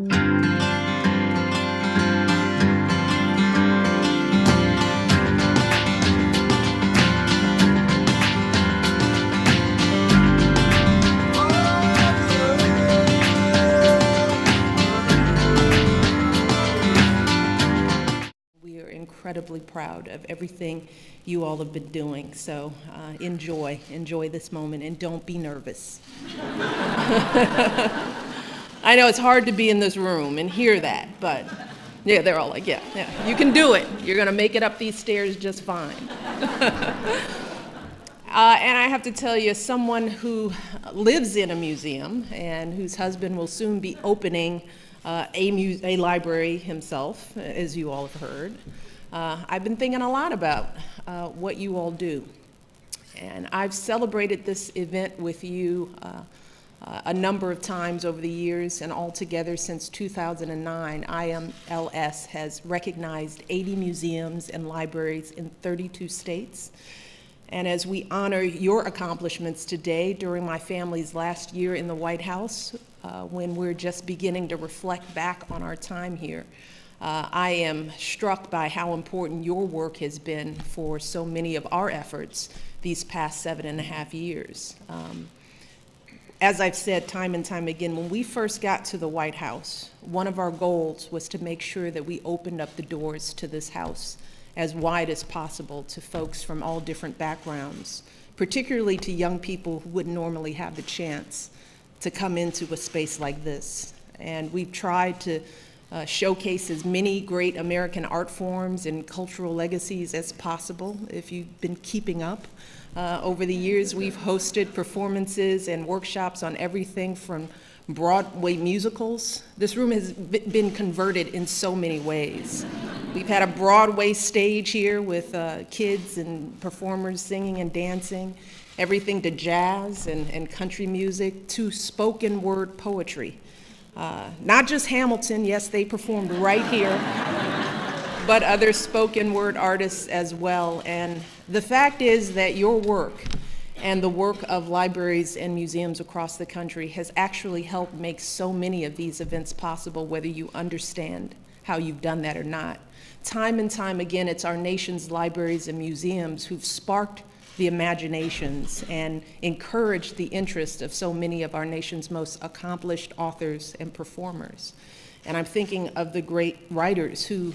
We are incredibly proud of everything you all have been doing, so enjoy this moment, and don't be nervous. I know it's hard to be in this room and hear that, but yeah, they're all like, yeah, you can do it. You're gonna make it up these stairs just fine. And I have to tell you, someone who lives in a museum and whose husband will soon be opening a library himself, as you all have heard, I've been thinking a lot about what you all do. And I've celebrated this event with you a number of times over the years, and altogether since 2009, IMLS has recognized 80 museums and libraries in 32 states. And as we honor your accomplishments today during my family's last year in the White House, when we're just beginning to reflect back on our time here, I am struck by how important your work has been for so many of our efforts these past 7.5 years. As I've said time and time again, when we first got to the White House, one of our goals was to make sure that we opened up the doors to this house as wide as possible to folks from all different backgrounds, particularly to young people who wouldn't normally have the chance to come into a space like this. And we've tried to showcase as many great American art forms and cultural legacies as possible. If you've been keeping up over the years, we've hosted performances and workshops on everything from Broadway musicals. This room has been converted in so many ways. We've had a Broadway stage here with kids and performers singing and dancing, everything to jazz and country music to spoken word poetry. Not just Hamilton, yes, they performed right here, but other spoken word artists as well. And the fact is that your work and the work of libraries and museums across the country has actually helped make so many of these events possible, whether you understand how you've done that or not. Time and time again, it's our nation's libraries and museums who've sparked the imaginations and encouraged the interest of so many of our nation's most accomplished authors and performers. And I'm thinking of the great writers who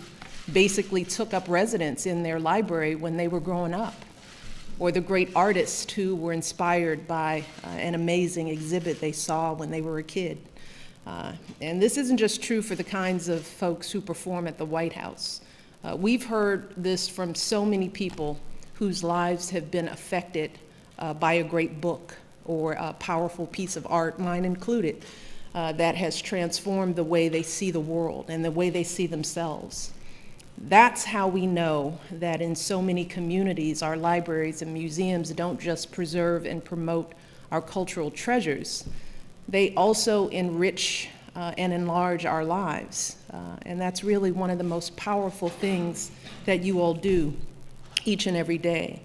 basically took up residence in their library when they were growing up, or the great artists who were inspired by an amazing exhibit they saw when they were a kid. And this isn't just true for the kinds of folks who perform at the White House. We've heard this from so many people whose lives have been affected by a great book or a powerful piece of art, mine included, that has transformed the way they see the world and the way they see themselves. That's how we know that in so many communities, our libraries and museums don't just preserve and promote our cultural treasures, they also enrich and enlarge our lives. And that's really one of the most powerful things that you all do each and every day.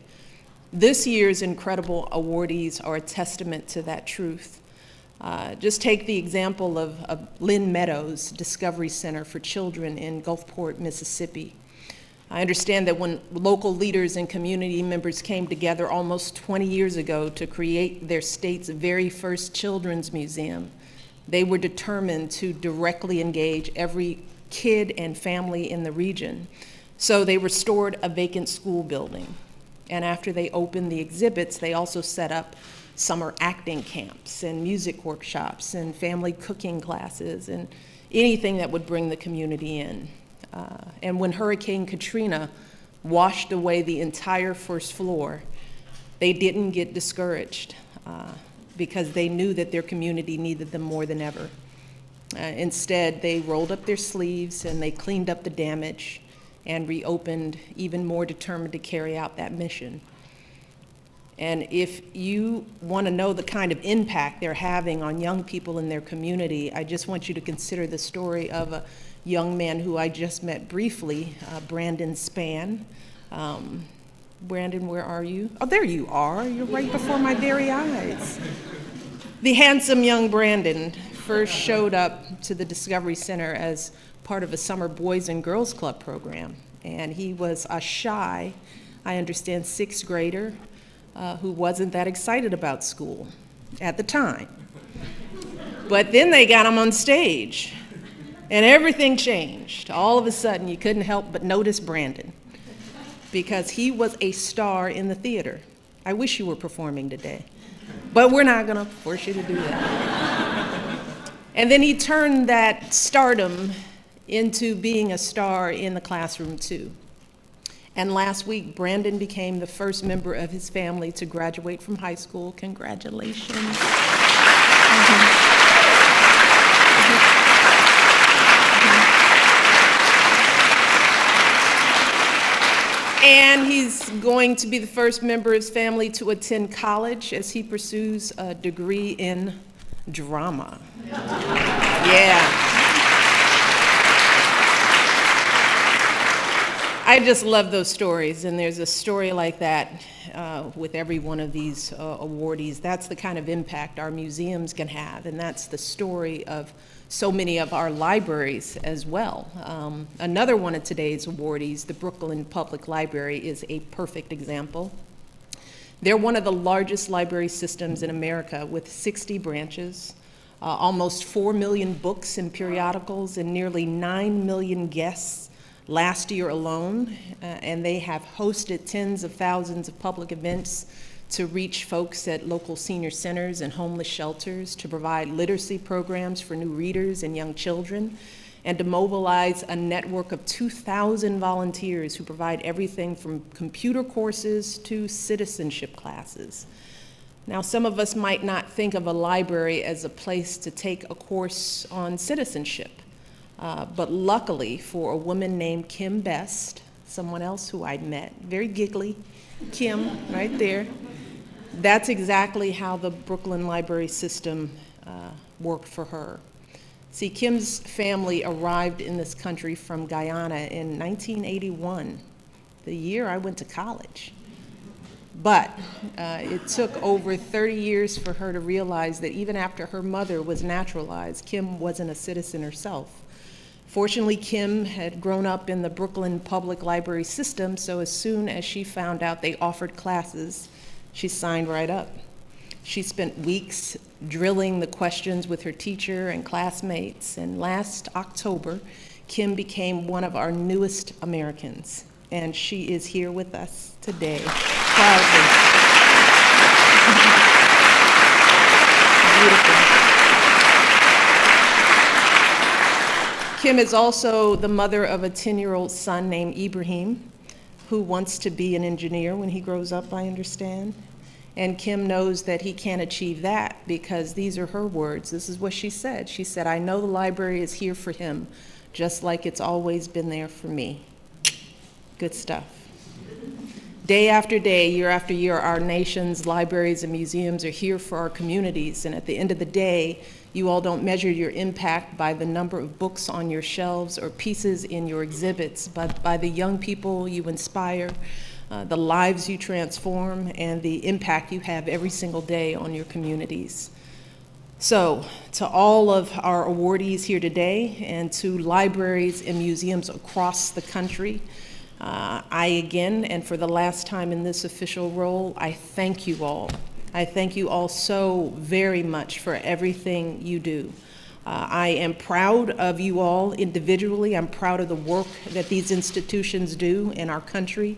This year's incredible awardees are a testament to that truth. Just take the example of Lynn Meadows Discovery Center for Children in Gulfport, Mississippi. I understand that when local leaders and community members came together almost 20 years ago to create their state's very first children's museum, they were determined to directly engage every kid and family in the region. So they restored a vacant school building. And after they opened the exhibits, they also set up summer acting camps and music workshops and family cooking classes and anything that would bring the community in. And when Hurricane Katrina washed away the entire first floor, they didn't get discouraged because they knew that their community needed them more than ever. Instead, they rolled up their sleeves and they cleaned up the damage and reopened, even more determined to carry out that mission. And if you want to know the kind of impact they're having on young people in their community, I just want you to consider the story of a young man who I just met briefly, Brandon Spann. Brandon, where are you? Oh, there you are. You're right before my very eyes. The handsome young Brandon first showed up to the Discovery Center as part of a summer Boys and Girls Club program. And he was a shy, I understand, sixth grader who wasn't that excited about school at the time. But then they got him on stage, and everything changed. All of a sudden, you couldn't help but notice Brandon, because he was a star in the theater. I wish you were performing today, but we're not gonna force you to do that. And then he turned that stardom into being a star in the classroom too. And last week, Brandon became the first member of his family to graduate from high school. Congratulations. And he's going to be the first member of his family to attend college as he pursues a degree in drama. Yeah. I just love those stories, and there's a story like that with every one of these awardees. That's the kind of impact our museums can have, and that's the story of so many of our libraries as well. Another one of today's awardees, the Brooklyn Public Library, is a perfect example. They're one of the largest library systems in America with 60 branches, almost 4 million books and periodicals, and nearly 9 million guests last year alone, and they have hosted tens of thousands of public events to reach folks at local senior centers and homeless shelters, to provide literacy programs for new readers and young children, and to mobilize a network of 2,000 volunteers who provide everything from computer courses to citizenship classes. Now, some of us might not think of a library as a place to take a course on citizenship. But luckily for a woman named Kim Best, someone else who I'd met, very giggly, Kim, right there, that's exactly how the Brooklyn Library System worked for her. See, Kim's family arrived in this country from Guyana in 1981, the year I went to college. But it took over 30 years for her to realize that even after her mother was naturalized, Kim wasn't a citizen herself. Fortunately, Kim had grown up in the Brooklyn Public Library System, so as soon as she found out they offered classes, she signed right up. She spent weeks drilling the questions with her teacher and classmates, and last October, Kim became one of our newest Americans, and she is here with us today, proudly. Beautiful. Kim is also the mother of a 10-year-old son named Ibrahim, who wants to be an engineer when he grows up, I understand. And Kim knows that he can't achieve that because these are her words. This is what she said. She said, "I know the library is here for him, just like it's always been there for me." Good stuff. Day after day, year after year, our nation's libraries and museums are here for our communities, and at the end of the day, you all don't measure your impact by the number of books on your shelves or pieces in your exhibits, but by the young people you inspire, the lives you transform, and the impact you have every single day on your communities. So, to all of our awardees here today, and to libraries and museums across the country, I again, and for the last time in this official role, I thank you all. I thank you all so very much for everything you do. I am proud of you all individually. I'm proud of the work that these institutions do in our country.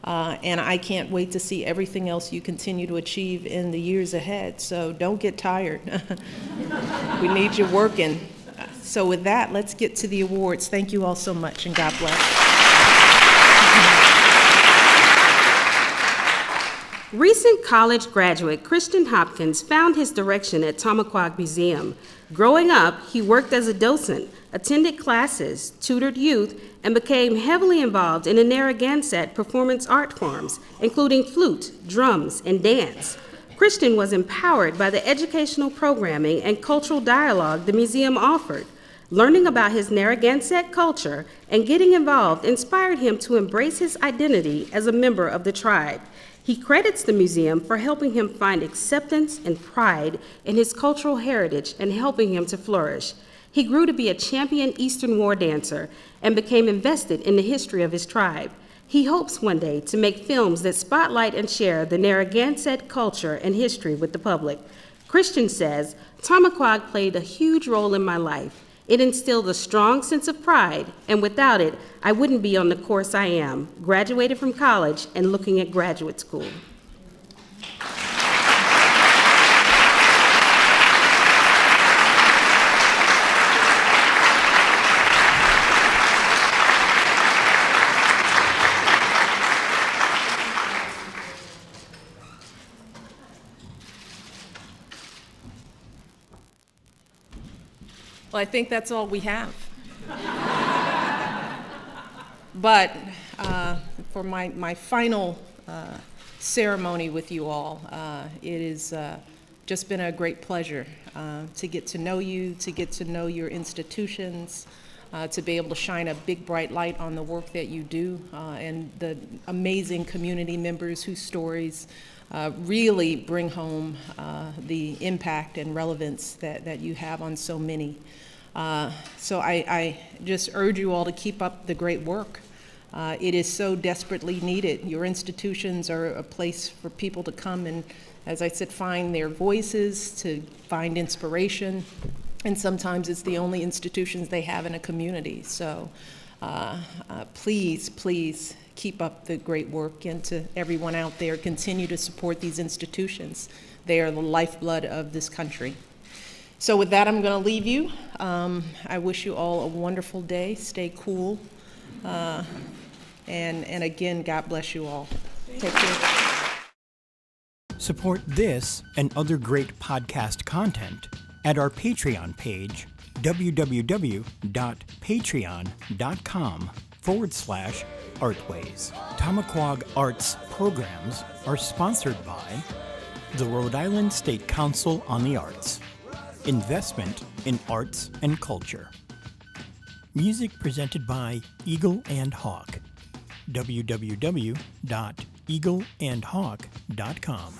And I can't wait to see everything else you continue to achieve in the years ahead. So don't get tired. We need you working. So with that, let's get to the awards. Thank you all so much, and God bless. Recent college graduate Christian Hopkins found his direction at Tamaqua Museum. Growing up, he worked as a docent, attended classes, tutored youth, and became heavily involved in the Narragansett performance art forms, including flute, drums, and dance. Christian was empowered by the educational programming and cultural dialogue the museum offered. Learning about his Narragansett culture and getting involved inspired him to embrace his identity as a member of the tribe. He credits the museum for helping him find acceptance and pride in his cultural heritage and helping him to flourish. He grew to be a champion Eastern war dancer and became invested in the history of his tribe. He hopes one day to make films that spotlight and share the Narragansett culture and history with the public. Christian says, Tamaquag played a huge role in my life. It instilled a strong sense of pride, and without it, I wouldn't be on the course I am, graduated from college and looking at graduate school. Well, I think that's all we have. But for my final ceremony with you all, it has just been a great pleasure to get to know you, to get to know your institutions, to be able to shine a big bright light on the work that you do, and the amazing community members whose stories really bring home the impact and relevance that you have on so many. So I just urge you all to keep up the great work. It is so desperately needed. Your institutions are a place for people to come and, as I said, find their voices, to find inspiration, and sometimes it's the only institutions they have in a community. So please, please keep up the great work, and to everyone out there, continue to support these institutions. They are the lifeblood of this country. So with that, I'm going to leave you. I wish you all a wonderful day. Stay cool. And again, God bless you all. Take care. Support this and other great podcast content at our Patreon page, www.patreon.com/Artways. Tamaquag Arts programs are sponsored by the Rhode Island State Council on the Arts. Investment in arts and culture. Music presented by Eagle and Hawk. www.eagleandhawk.com.